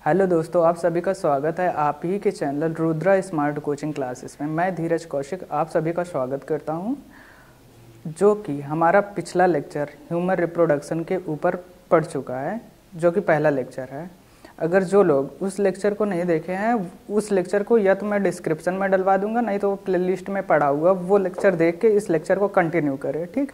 Hello दोस्तों, आप सभी का स्वागत है आप ही के channel Rudra smart coaching classes में। मैं धीरज कौशिक आप सभी का स्वागत करता हूं, जो कि हमारा पिछला लेक्चर ह्यूमन रिप्रोडक्शन के ऊपर पढ़ चुका है, जो कि पहला लेक्चर है। अगर जो लोग उस लेक्चर को नहीं देखे हैं, उस लेक्चर को या तो मैं डिस्क्रिप्शन में डलवा दूंगा, नहीं तो प्लेलिस्ट में पढ़ा हुआ वो लेक्चर देख के इस लेक्चर को कंटिन्यू करें, ठीक।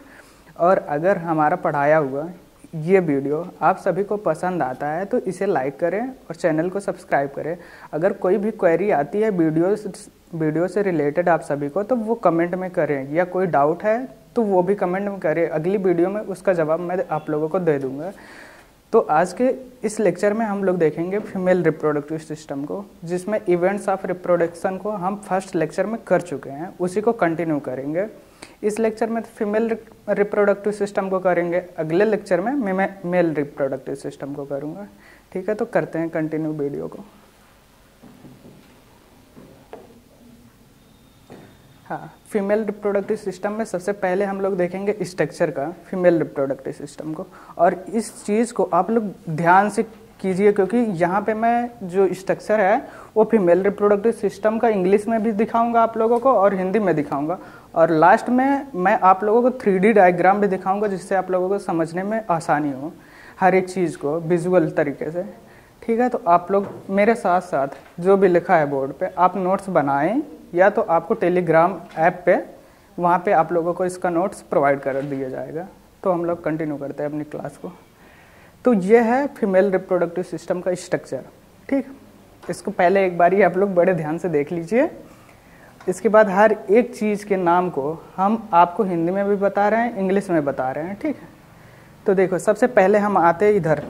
और अगर हमारा पढ़ाया हुआ ये वीडियो आप सभी को पसंद आता है तो इसे लाइक करें और चैनल को सब्सक्राइब करें। अगर कोई भी क्वेरी आती है वीडियो से रिलेटेड आप सभी को, तो वो कमेंट में करें, या कोई डाउट है तो वो भी कमेंट में करें। अगली वीडियो में उसका जवाब मैं आप लोगों को दे दूंगा। तो आज के इस लेक्चर में हम लोग देखेंगे फीमेल रिप्रोडक्टिव सिस्टम को, जिसमें इवेंट्स ऑफ रिप्रोडक्शन को हम फर्स्ट लेक्चर में कर चुके हैं, उसी को कंटिन्यू करेंगे। इस लेक्चर में फीमेल रिप्रोडक्टिव सिस्टम को करेंगे, अगले लेक्चर में मैं मेल रिप्रोडक्टिव सिस्टम को करूँगा, ठीक है। तो करते हैं कंटिन्यू वीडियो को। हाँ, फीमेल रिप्रोडक्टिव सिस्टम में सबसे पहले हम लोग देखेंगे स्ट्रक्चर का फीमेल रिप्रोडक्टिव सिस्टम को। और इस चीज़ को आप लोग ध्यान से कीजिए, क्योंकि यहाँ पे मैं जो स्ट्रक्चर है वो फीमेल रिप्रोडक्टिव सिस्टम का इंग्लिश में भी दिखाऊंगा आप लोगों को और हिंदी में दिखाऊंगा, और लास्ट में मैं आप लोगों को 3D डायग्राम भी दिखाऊंगा, जिससे आप लोगों को समझने में आसानी हो हर एक चीज़ को विजुअल तरीके से, ठीक है। तो आप लोग मेरे साथ साथ जो भी लिखा है बोर्ड पे आप नोट्स बनाएं, या तो आपको टेलीग्राम ऐप पे वहाँ पे आप लोगों को इसका नोट्स प्रोवाइड कर दिया जाएगा। तो हम लोग कंटिन्यू करते हैं अपनी क्लास को। तो ये है फीमेल रिप्रोडक्टिव सिस्टम का स्ट्रक्चर, ठीक। इसको पहले एक बार ही आप लोग बड़े ध्यान से देख लीजिए। इसके बाद हर एक चीज़ के नाम को हम आपको हिंदी में भी बता रहे हैं, इंग्लिश में बता रहे हैं, ठीक है। तो देखो, सबसे पहले हम आते हैं इधर,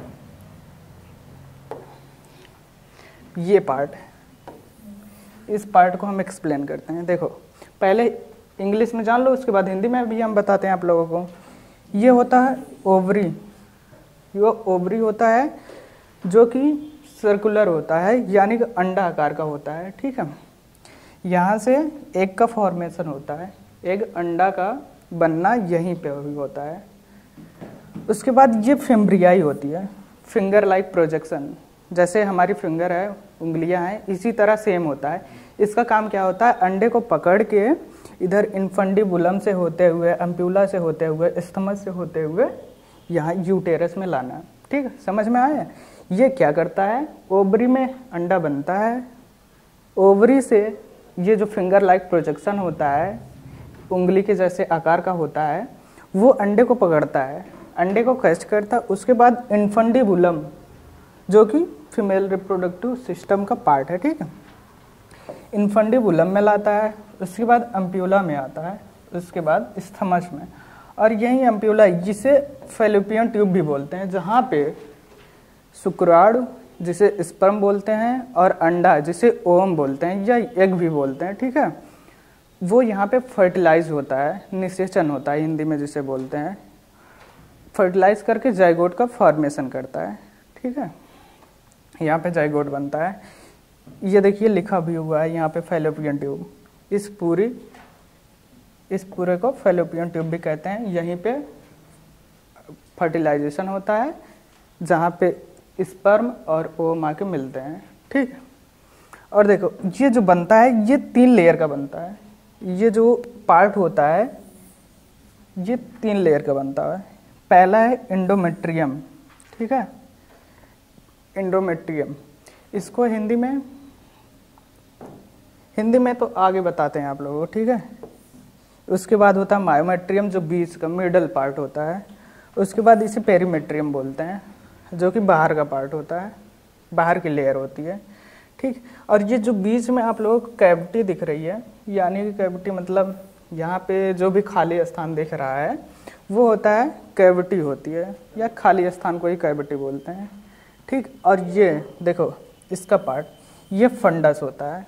ये पार्ट, इस पार्ट को हम एक्सप्लेन करते हैं। देखो, पहले इंग्लिश में जान लो, उसके बाद हिंदी में भी हम बताते हैं आप लोगों को। ये होता है ओवरी, ये ओवरी होता है जो कि सर्कुलर होता है, यानी कि अंडा आकार का होता है, ठीक है। यहाँ से एग का फॉर्मेशन होता है, एग अंडा का बनना यहीं पे भी होता है। उसके बाद ये फिम्ब्रियाई होती है, फिंगर लाइक प्रोजेक्शन, जैसे हमारी फिंगर है, उंगलियां हैं, इसी तरह सेम होता है। इसका काम क्या होता है, अंडे को पकड़ के इधर इन्फंडिबुलम से होते हुए, एम्प्यूला से होते हुए, स्थमस से होते हुए यहाँ यूटेरस में लाना, ठीक है। समझ में आया। ये क्या करता है, ओवरी में अंडा बनता है, ओवरी से ये जो फिंगर लाइक प्रोजेक्शन होता है, उंगली के जैसे आकार का होता है, वो अंडे को पकड़ता है, अंडे को कैच करता है। उसके बाद इन्फंडिबुलम, जो कि फीमेल रिप्रोडक्टिव सिस्टम का पार्ट है, ठीक है, इन्फंडिबुलम में लाता है। उसके बाद एम्प्यूला में आता है, उसके बाद स्थमस में, और यही एम्प्यूला जिसे फैलोपियन ट्यूब भी बोलते हैं, जहाँ पे शुक्राणु जिसे स्पर्म बोलते हैं और अंडा जिसे ओवम बोलते हैं या एग भी बोलते हैं, ठीक है, वो यहाँ पे फर्टिलाइज होता है, निषेचन होता है हिंदी में जिसे बोलते हैं, फर्टिलाइज करके जाइगोट का फॉर्मेशन करता है, ठीक है। यहाँ पे जाइगोट बनता है। ये देखिए लिखा भी हुआ है यहाँ पे फैलोपियन ट्यूब, इस पूरे को फैलोपियन ट्यूब भी कहते हैं। यहीं पे फर्टिलाइजेशन होता है, जहाँ पे स्पर्म और ओवम आके मिलते हैं, ठीक है। और देखो, ये जो बनता है ये 3 लेयर का बनता है। ये जो पार्ट होता है ये 3 लेयर का बनता है। पहला है एंडोमेट्रियम, ठीक है, एंडोमेट्रियम। इसको हिंदी में तो आगे बताते हैं आप लोगों को, ठीक है। उसके बाद होता है मायोमेट्रियम, जो बीच का मिडल पार्ट होता है। उसके बाद इसे पेरीमेट्रियम बोलते हैं, जो कि बाहर का पार्ट होता है, बाहर की लेयर होती है, ठीक। और ये जो बीच में आप लोगों को कैविटी दिख रही है, यानी कि कैविटी मतलब यहाँ पे जो भी खाली स्थान दिख रहा है वो होता है कैविटी होती है, या खाली स्थान को ही कैविटी बोलते हैं, ठीक। और ये देखो, इसका पार्ट ये फंडस होता है।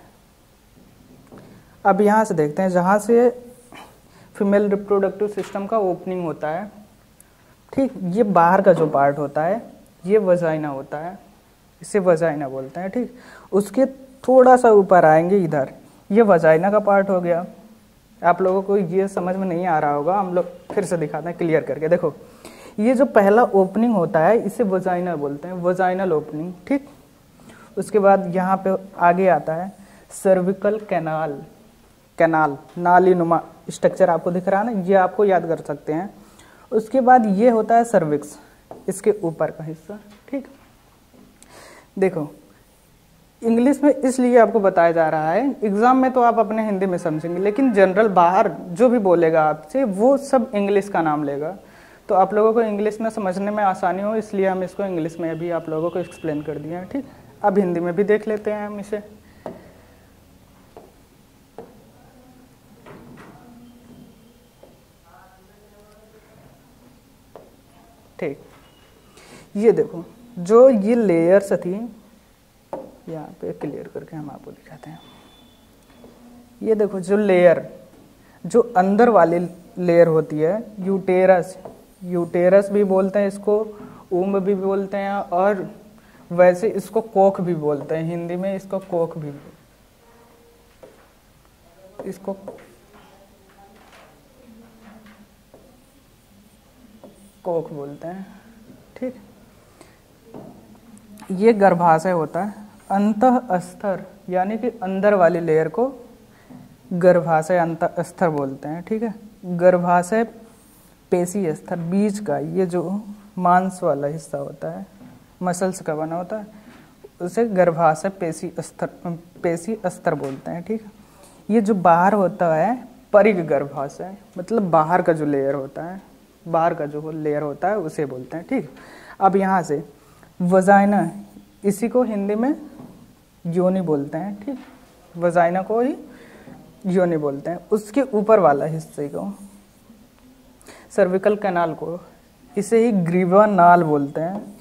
अब यहाँ से देखते हैं, जहाँ से फीमेल रिप्रोडक्टिव सिस्टम का ओपनिंग होता है, ठीक, ये बाहर का जो पार्ट होता है ये वजाइना होता है, इसे वजाइना बोलते हैं, ठीक। उसके थोड़ा सा ऊपर आएंगे इधर, ये वजाइना का पार्ट हो गया। आप लोगों को ये समझ में नहीं आ रहा होगा, हम लोग फिर से दिखाते हैं क्लियर करके। देखो, ये जो पहला ओपनिंग होता है इसे वजाइना बोलते हैं, वजाइनल ओपनिंग, ठीक। उसके बाद यहाँ पे आगे आता है सर्विकल कैनाल, कैनाल नाली नुमा स्ट्रक्चर आपको दिख रहा है ना, ये आपको याद कर सकते हैं। उसके बाद ये होता है सर्विक्स, इसके ऊपर का हिस्सा। ठीक, देखो इंग्लिश में इसलिए आपको बताया जा रहा है, एग्जाम में तो आप अपने हिंदी में समझेंगे, लेकिन जनरल बाहर जो भी बोलेगा आपसे वो सब इंग्लिश का नाम लेगा, तो आप लोगों को इंग्लिश में समझने में आसानी हो, इसलिए हम इसको इंग्लिश में अभी आप लोगों को एक्सप्लेन कर दिया है। ठीक, अब हिंदी में भी देख लेते हैं हम इसे। ठीक, ये देखो जो ये लेयर्स थी, यहाँ पे क्लियर करके हम आपको दिखाते हैं। ये देखो जो लेयर, जो अंदर वाली लेयर होती है, यूटेरस, यूटेरस भी बोलते हैं इसको, ऊम्ब भी बोलते हैं, और वैसे इसको कोख भी बोलते हैं, हिंदी में इसको कोख भी, इसको कोख बोलते हैं। ठीक, ये गर्भाशय होता है, अंतः स्तर यानी कि अंदर वाली लेयर को गर्भाशय अंतः स्तर बोलते हैं। ठीक है, गर्भाशय पेशी स्तर, बीज का ये जो मांस वाला हिस्सा होता है, मसल्स का बना होता है, उसे गर्भाशय पेशी स्तर बोलते हैं। ठीक है, ये जो बाहर होता है परिघ गर्भाशय, मतलब बाहर का जो लेयर होता है, बाहर का जो लेयर होता है उसे बोलते हैं। ठीक, अब यहाँ से वजाइना, इसी को हिंदी में योनि बोलते हैं। ठीक, वजाइना को ही योनि बोलते हैं। उसके ऊपर वाला हिस्से को, सर्विकल कैनाल को, इसे ही ग्रीवा नाल बोलते हैं।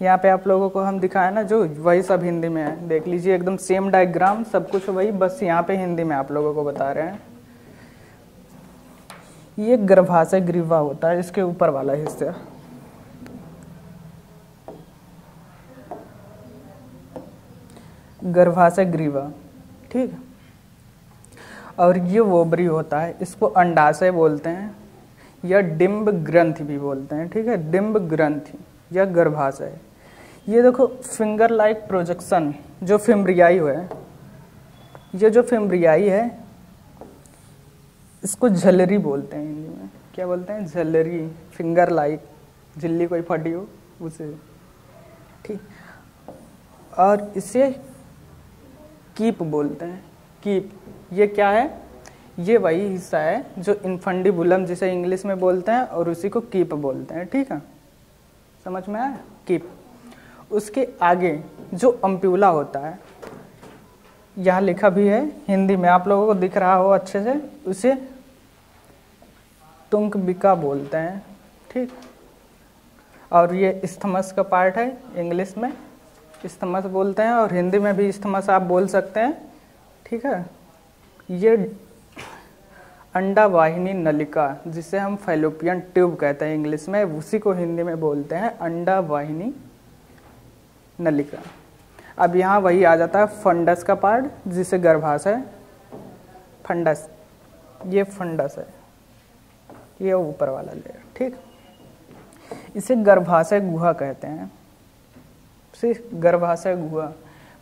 यहाँ पे आप लोगों को हम दिखाया ना, जो वही सब हिंदी में है, देख लीजिए एकदम सेम डायग्राम, सब कुछ वही, बस यहाँ पे हिंदी में आप लोगों को बता रहे हैं। ये गर्भाशय ग्रीवा होता है, इसके ऊपर वाला हिस्सा। गर्भाशय ग्रीवा। ठीक, और ये ओवरी होता है, इसको अंडाशय बोलते हैं या डिम्ब ग्रंथि भी बोलते हैं। ठीक है, डिम्ब ग्रंथि या गर्भाशय। ये देखो फिंगर लाइक प्रोजेक्शन, जो फिम्ब्रियाई है, ये जो फिम्ब्रियाई है इसको झलरी बोलते हैं हिंदी में। क्या बोलते हैं? झलरी, फिंगर लाइक, झिल्ली कोई फटी हो उसे। ठीक, और इसे कीप बोलते हैं। कीप, ये क्या है? ये वही हिस्सा है जो इन्फंडिबुलम जिसे इंग्लिश में बोलते हैं, और उसी को कीप बोलते हैं। ठीक है, समझ में आया? कीप। उसके आगे जो अम्प्यूला होता है, यहाँ लिखा भी है हिंदी में, आप लोगों को दिख रहा हो अच्छे से, उसे तुंकबिका बोलते हैं। ठीक, और ये स्थमस का पार्ट है, इंग्लिश में स्थमस बोलते हैं, और हिंदी में भी स्थमस आप बोल सकते हैं। ठीक है, ये अंडा वाहिनी नलिका, जिसे हम फैलोपियन ट्यूब कहते हैं इंग्लिश में, उसी को हिंदी में बोलते हैं अंडा वाहिनी नलिका। अब यहाँ वही आ जाता है फंडस का पार्ट, जिसे गर्भाशय, फंडस, ये फंडस है, ये ऊपर वाला लेयर। ठीक, इसे गर्भाशय गुहा कहते हैं, सिर्फ गर्भाशय गुहा,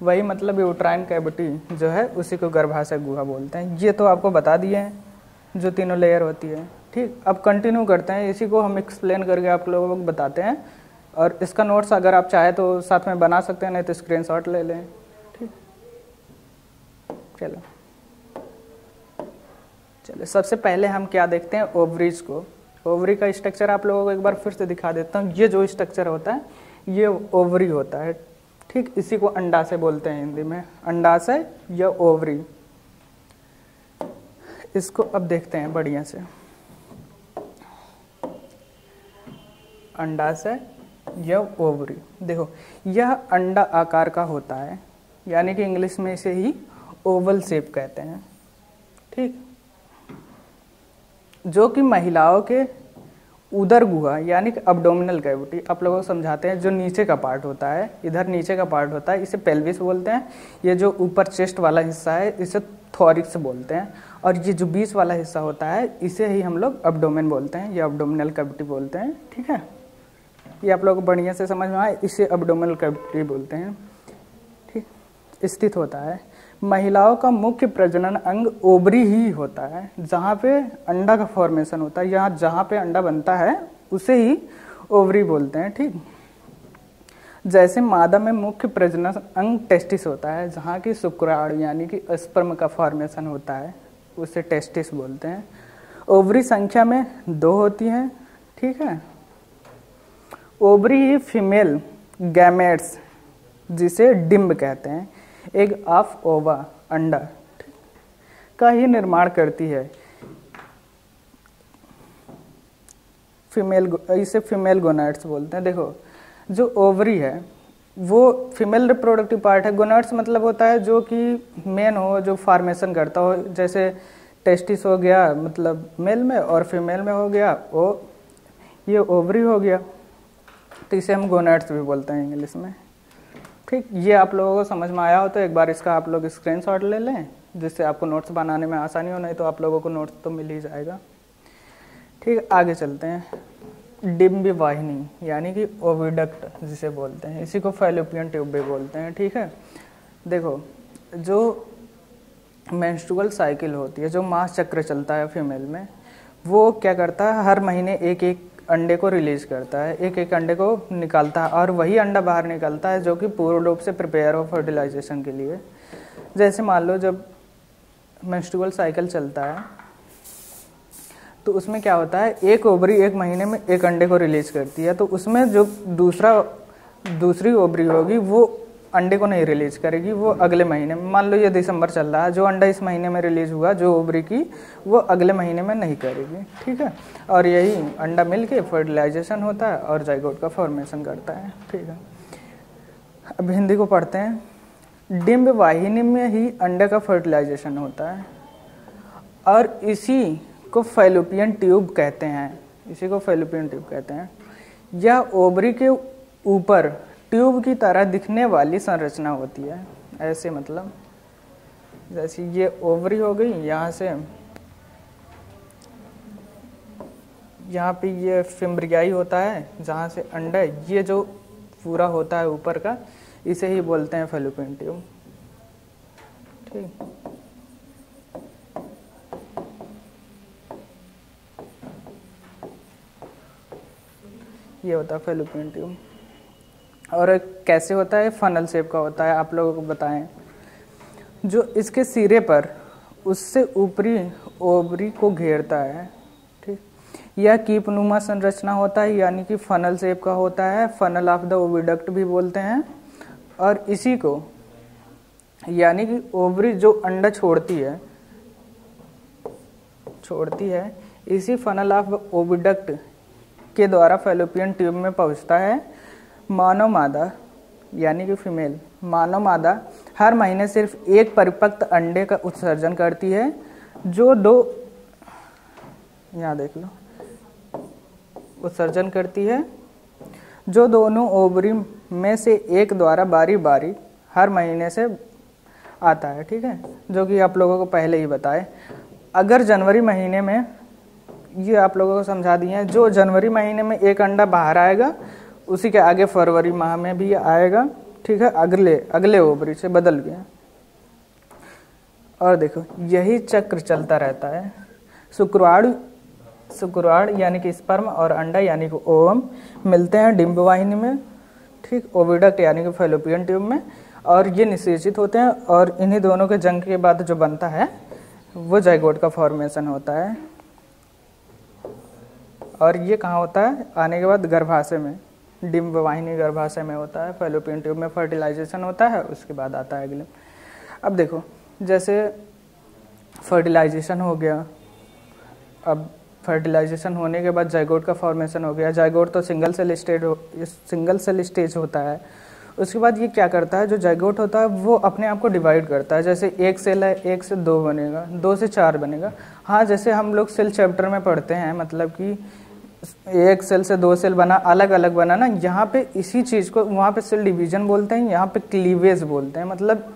वही मतलब यूट्राइन कैविटी जो है उसी को गर्भाशय गुहा बोलते हैं। ये तो आपको बता दिए हैं जो तीनों लेयर होती है। ठीक, अब कंटिन्यू करते हैं, इसी को हम एक्सप्लेन करके आप लोगों को बताते हैं, और इसका नोट्स अगर आप चाहे तो साथ में बना सकते हैं, नहीं तो स्क्रीनशॉट ले लें। ठीक, चलो सबसे पहले हम क्या देखते हैं? ओवरीज को। ओवरी का स्ट्रक्चर आप लोगों को एक बार फिर से दिखा देता हूँ। ये जो स्ट्रक्चर होता है ये ओवरी होता है। ठीक, इसी को अंडाशय बोलते हैं हिंदी में, अंडाशय या ओवरी। इसको अब देखते हैं बढ़िया से। अंडाशय या ओवरी, देखो यह अंडा आकार का होता है, यानी कि इंग्लिश में इसे ही ओवल शेप कहते हैं। ठीक, जो कि महिलाओं के उदर गुहा यानी कि अब्डोमिनल कैविटी, आप लोगों को समझाते हैं, जो नीचे का पार्ट होता है, इधर नीचे का पार्ट होता है, इसे पेल्विस बोलते हैं। ये जो ऊपर चेस्ट वाला हिस्सा है इसे थोरिक्स बोलते हैं, और ये जो बीच वाला हिस्सा होता है इसे ही हम लोग अब्डोमेन बोलते हैं या अब्डोमिनल कैविटी बोलते हैं। ठीक है, ये आप लोग को बढ़िया से समझ में आए, इसे अब्डोमिनल कैविटी बोलते हैं। ठीक। स्थित होता है। महिलाओं का मुख्य प्रजनन अंग ओवरी ही होता है, जहाँ पे अंडा का फॉर्मेशन होता है, यहाँ जहाँ पे अंडा बनता है उसे ही ओवरी बोलते हैं। ठीक, जैसे मादा में मुख्य प्रजनन अंग टेस्टिस होता है, जहाँ की शुक्राणु यानी कि स्पर्म का फॉर्मेशन होता है उसे टेस्टिस बोलते हैं। ओवरी संख्या में 2 होती हैं। ठीक है, ओवरी ही फीमेल गैमेट्स जिसे डिम्ब कहते हैं, एग ऑफ ओवा अंडा का ही निर्माण करती है। इसे फीमेल गोनाड्स बोलते हैं। देखो, जो ओवरी है वो फीमेल रिप्रोडक्टिव पार्ट है। गोनाड्स मतलब होता है जो कि मेन हो, जो फॉर्मेशन करता हो, जैसे टेस्टिस हो गया मतलब मेल में, और फीमेल में हो गया वो ये ओवरी हो गया, तो इसे हम गोनाड्स भी बोलते हैं इंग्लिश में। ठीक, ये आप लोगों को समझ में आया हो तो एक बार इसका आप लोग स्क्रीनशॉट ले लें, जिससे आपको नोट्स बनाने में आसानी हो, नहीं तो आप लोगों को नोट्स तो मिल ही जाएगा। ठीक, आगे चलते हैं। डिम्ब वाहिनी यानी कि ओविडक्ट जिसे बोलते हैं, इसी को फैलोपियन ट्यूब भी बोलते हैं। ठीक है, देखो, जो मेंस्ट्रुअल साइकिल होती है, जो मास चक्र चलता है फीमेल में, वो क्या करता है, हर महीने एक एक अंडे को रिलीज करता है, एक एक अंडे को निकालता है, और वही अंडा बाहर निकलता है जो कि पूर्ण रूप से प्रिपेयर हो फर्टिलाइजेशन के लिए। जैसे मान लो जब मेंस्ट्रुअल साइकिल चलता है तो उसमें क्या होता है, एक ओवरी एक महीने में एक अंडे को रिलीज करती है, तो उसमें जो दूसरी ओवरी होगी वो अंडे को नहीं रिलीज करेगी, वो अगले महीने में, मान लो ये दिसंबर चल रहा है, जो अंडा इस महीने में रिलीज हुआ जो ओवरी की, वो अगले महीने में नहीं करेगी। ठीक है, और यही अंडा मिल के फर्टिलाइजेशन होता है और जाइगोट का फॉर्मेशन करता है। ठीक है, अब हिंदी को पढ़ते हैं। डिम्ब वाहिनी में ही अंडे का फर्टिलाइजेशन होता है और इसी को फैलोपियन ट्यूब कहते हैं, इसी को फैलोपियन ट्यूब कहते हैं। यह ओवरी के ऊपर ट्यूब की तरह दिखने वाली संरचना होती है। ऐसे मतलब जैसे ये ओवरी हो गई, यहाँ से यहाँ पे ये फिम्ब्रियाई होता है जहाँ से अंडा, ये जो पूरा होता है ऊपर का, इसे ही बोलते हैं फैलोपियन ट्यूब। ठीक, ये होता है फैलोपियन ट्यूब। और कैसे होता है, फनल शेप का होता है। आप लोगों को बताएं, जो इसके सिरे पर उससे ऊपरी ओवरी को घेरता है। ठीक, यह कीपनुमा संरचना होता है यानी कि फनल शेप का होता है, फनल ऑफ द ओविडक्ट भी बोलते हैं। और इसी को यानी कि ओवरी जो अंडा छोड़ती है इसी फनल ऑफ ओविडक्ट के द्वारा फैलोपियन ट्यूब में पहुंचता है। मानव मादा यानी कि फीमेल मानव मादा हर महीने सिर्फ एक परिपक्व अंडे का उत्सर्जन करती है, जो यहाँ देख लो, उत्सर्जन करती है, जो दोनों ओवरी में से एक द्वारा बारी बारी हर महीने से आता है। ठीक है, जो कि आप लोगों को पहले ही बताए। अगर जनवरी महीने में, ये आप लोगों को समझा दिए हैं, जो जनवरी महीने में एक अंडा बाहर आएगा उसी के आगे फरवरी माह में भी आएगा। ठीक है, अगले ओवरी से बदल गया। और देखो, यही चक्र चलता रहता है। शुक्राणु यानी कि स्पर्म और अंडा यानी कि ओवम मिलते हैं डिम्ब वाहिनी में। ठीक, ओविडक्ट यानी कि फैलोपियन ट्यूब में, और ये निषेचित होते हैं, और इन्हीं दोनों के जंग के बाद जो बनता है वो जाइगोट का फॉर्मेशन होता है। और ये कहाँ होता है, आने के बाद गर्भाशय में, डिम्ब वाहिनी गर्भाशय में होता है। फैलोपियन ट्यूब में फर्टिलाइजेशन होता है, उसके बाद आता है अगले। अब देखो, जैसे फर्टिलाइजेशन हो गया, अब फर्टिलाइजेशन होने के बाद जाइगोट का फॉर्मेशन हो गया। जाइगोट तो सिंगल सेल स्टेज होता है। उसके बाद ये क्या करता है, जो जाइगोट होता है वो अपने आप को डिवाइड करता है। जैसे एक सेल है, 1 से 2 बनेगा, 2 से 4 बनेगा। हाँ, जैसे हम लोग सेल चैप्टर में पढ़ते हैं, मतलब कि एक सेल से 2 सेल बना, अलग अलग बना ना, यहाँ पे इसी चीज़ को वहाँ पे सेल डिवीजन बोलते हैं, यहाँ पे क्लीवेज बोलते हैं। मतलब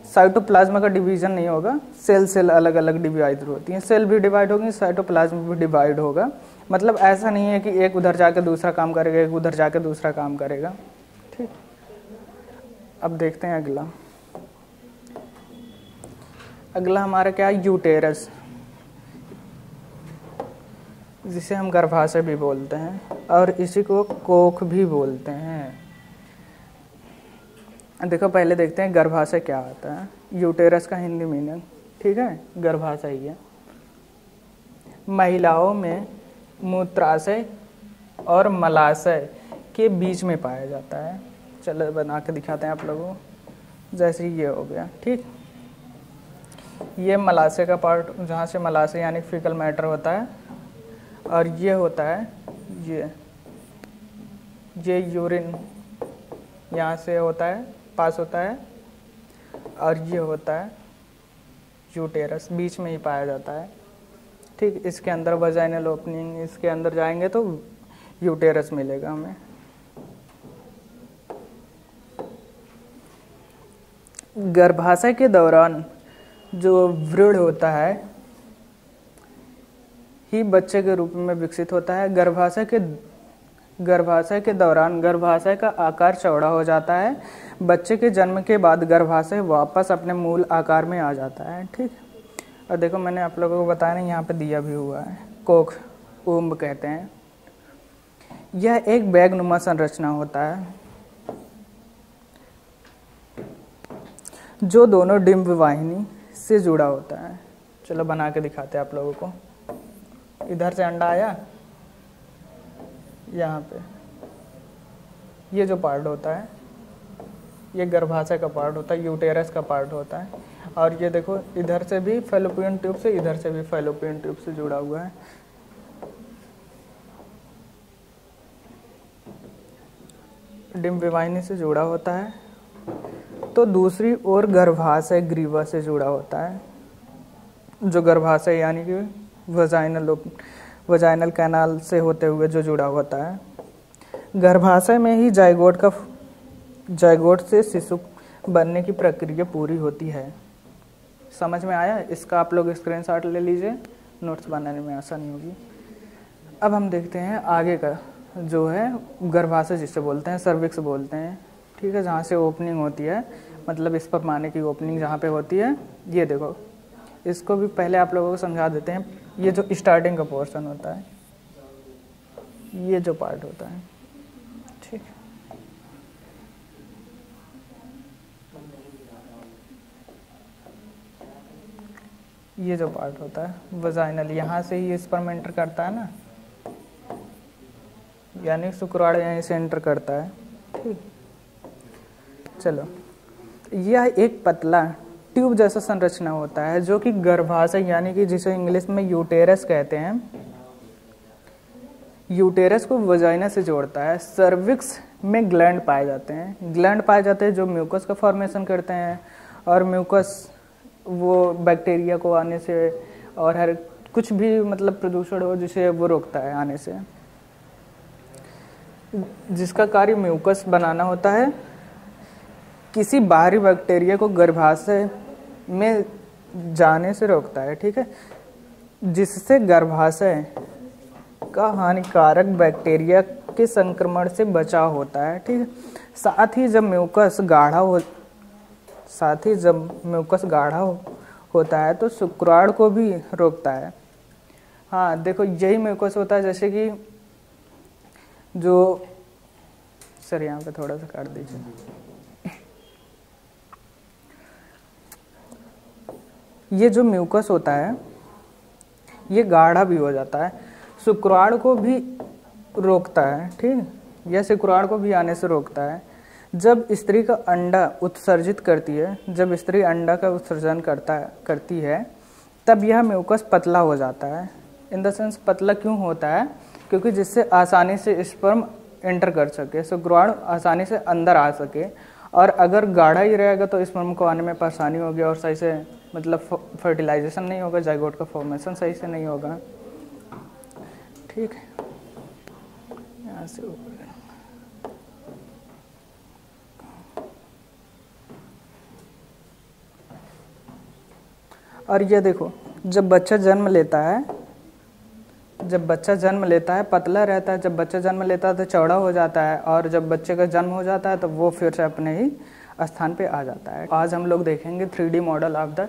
साइटोप्लाज्म का डिवीजन नहीं होगा, सेल अलग अलग डिवाइड होती हैं, सेल भी डिवाइड होगी, साइटोप्लाज्म भी डिवाइड होगा। मतलब ऐसा नहीं है कि एक उधर जाके दूसरा काम करेगा, एक उधर जाके दूसरा काम करेगा। ठीक, अब देखते हैं अगला। अगला हमारा क्या है, यूटेरस, जिसे हम गर्भाशय भी बोलते हैं और इसी को कोख भी बोलते हैं। देखो पहले देखते हैं गर्भाशय क्या होता है। यूटेरस का हिंदी मीनिंग, ठीक है, गर्भाशय ही है। महिलाओं में मूत्राशय और मलाशय के बीच में पाया जाता है। चलो बना के दिखाते हैं आप लोगों को। जैसे ये हो गया, ठीक, ये मलाशय का पार्ट, जहाँ से मलाशय यानी फीकल मैटर होता है, और ये होता है ये यूरिन यहाँ से होता है, पास होता है, और ये होता है यूटेरस, बीच में ही पाया जाता है, ठीक। इसके अंदर वजाइनल ओपनिंग, इसके अंदर जाएंगे तो यूटेरस मिलेगा हमें। गर्भाशय के दौरान जो भ्रूण होता है ही बच्चे के रूप में विकसित होता है। गर्भाशय के दौरान गर्भाशय का आकार चौड़ा हो जाता है। बच्चे के जन्म के बाद गर्भाशय वापस अपने मूल आकार में आ जाता है, ठीक। और देखो मैंने आप लोगों को बताया ना, यहाँ पे दिया भी हुआ है, कोख, ऊम्ब कहते हैं। यह एक बैगनुमा संरचना होता है जो दोनों डिंब वाहिनी से जुड़ा होता है। चलो बना के दिखाते हैं आप लोगों को। इधर से अंडा आया, यहाँ पे ये जो पार्ट होता है ये गर्भाशय का पार्ट होता है, यूटेरस का पार्ट होता है। और ये देखो इधर से भी फैलोपियन ट्यूब से, इधर से भी फैलोपियन ट्यूब से जुड़ा हुआ है। डिंब वाहिनी से जुड़ा होता है। तो दूसरी ओर गर्भाशय ग्रीवा से जुड़ा होता है, जो गर्भाशय यानी कि वजाइनल कैनाल से होते हुए जो जुड़ा होता है। गर्भाशय में ही जायगोट से शिशु बनने की प्रक्रिया पूरी होती है। समझ में आया? इसका आप लोग स्क्रीनशॉट ले लीजिए, नोट्स बनाने में आसानी होगी। अब हम देखते हैं आगे का, जो है गर्भाशय जिसे बोलते हैं, सर्विक्स बोलते हैं, ठीक है, जहाँ से ओपनिंग होती है, मतलब स्पर्म आने की ओपनिंग जहाँ पे होती है। ये देखो, इसको भी पहले आप लोगों को समझा देते हैं। ये जो स्टार्टिंग का पोर्शन होता है, ये जो पार्ट होता है, ठीक। ये जो पार्ट होता है वजाइनल, यहाँ से ही स्पर्म एंटर करता है ना, यानी शुक्राणु यहीं से एंटर करता है, ठीक। चलो, यह एक पतला ट्यूब जैसा संरचना होता है जो कि गर्भाशय यानी कि जिसे इंग्लिश में यूटेरस कहते हैं, यूटेरस को वजाइना से जोड़ता है। सर्विक्स में ग्लैंड पाए जाते हैं। ग्लैंड पाए जाते हैं जो म्यूकस का फॉर्मेशन करते हैं, और म्यूकस वो बैक्टीरिया को आने से और हर कुछ भी मतलब प्रदूषण हो जिसे वो रोकता है आने से, जिसका कार्य म्यूकस बनाना होता है। किसी बाहरी बैक्टीरिया को गर्भाशय में जाने से रोकता है, ठीक है, जिससे गर्भाशय का हानिकारक बैक्टीरिया के संक्रमण से बचाव होता है, ठीक है। साथ ही जब म्यूकस गाढ़ा होता है तो शुक्राणु को भी रोकता है। हाँ देखो, यही म्यूकस होता है, जैसे कि जो सर यहाँ पे थोड़ा सा काट दीजिए। ये जो म्यूकस होता है ये गाढ़ा भी हो जाता है, शुक्राणु को भी रोकता है, ठीक। यह शुक्राणु को भी आने से रोकता है। जब स्त्री का अंडा उत्सर्जित करती है, जब स्त्री अंडा का उत्सर्जन करती है, तब यह म्यूकस पतला हो जाता है। इन द सेंस पतला क्यों होता है? क्योंकि जिससे आसानी से स्पर्म एंटर कर सके, शुक्राणु आसानी से अंदर आ सके। और अगर गाढ़ा ही रहेगा तो स्पर्म को आने में परेशानी होगी और सही से मतलब फर्टिलाइजेशन नहीं होगा, जाइगोट का फॉर्मेशन सही से नहीं होगा, ठीक है। यहाँ से ऊपर और ये देखो, जब बच्चा जन्म लेता है पतला रहता है, जब बच्चा जन्म लेता है तो चौड़ा हो जाता है, और जब बच्चे का जन्म हो जाता है तो वो फिर से अपने ही स्थान पे आ जाता है। आज हम लोग देखेंगे 3D model of the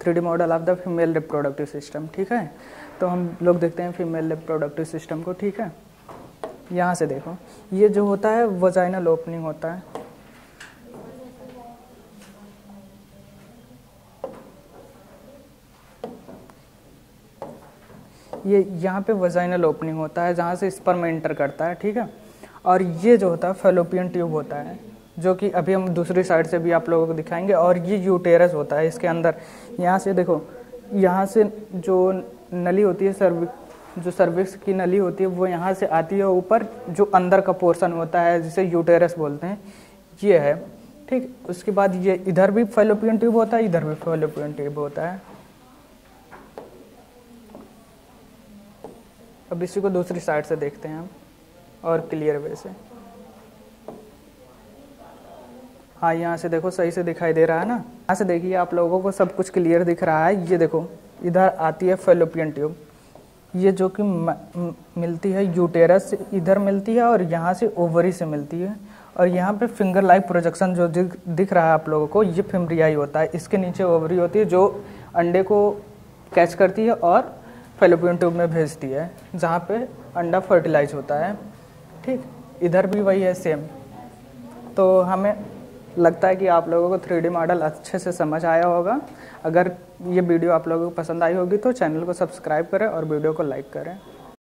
3D model of the female reproductive system, ठीक है। तो हम लोग देखते हैं फीमेल रिप्रोडक्टिव सिस्टम को, ठीक है। यहाँ से देखो, ये जो होता है वजाइनल ओपनिंग होता है, ये यहाँ पे वजाइनल ओपनिंग होता है जहाँ से स्पर्म एंटर करता है, ठीक है। और ये जो होता है फैलोपियन ट्यूब होता है, जो कि अभी हम दूसरी साइड से भी आप लोगों को दिखाएंगे। और ये यूटेरस होता है, इसके अंदर यहाँ से देखो, यहाँ से जो नली होती है जो सर्विक्स की नली होती है वो यहाँ से आती है ऊपर, जो अंदर का पोर्शन होता है जिसे यूटेरस बोलते हैं, ये है, ठीक। उसके बाद ये इधर भी फैलोपियन ट्यूब होता है, इधर भी फैलोपियन ट्यूब होता है। अब इसी को दूसरी साइड से देखते हैं हम और क्लियर वे से। हाँ, यहाँ से देखो सही से दिखाई दे रहा है ना। यहाँ से देखिए आप लोगों को सब कुछ क्लियर दिख रहा है। ये देखो इधर आती है फैलोपियन ट्यूब, ये जो कि मिलती है यूटेरस से, इधर मिलती है और यहाँ से ओवरी से मिलती है। और यहाँ पे फिंगर लाइक प्रोजेक्शन जो दिख रहा है आप लोगों को, ये फिम्ब्रियाई होता है। इसके नीचे ओवरी होती है जो अंडे को कैच करती है और फैलोपियन ट्यूब में भेजती है, जहाँ पे अंडा फर्टिलाइज होता है, ठीक। इधर भी वही है सेम। तो हमें लगता है कि आप लोगों को 3D मॉडल अच्छे से समझ आया होगा। अगर ये वीडियो आप लोगों को पसंद आई होगी तो चैनल को सब्सक्राइब करें और वीडियो को लाइक करें।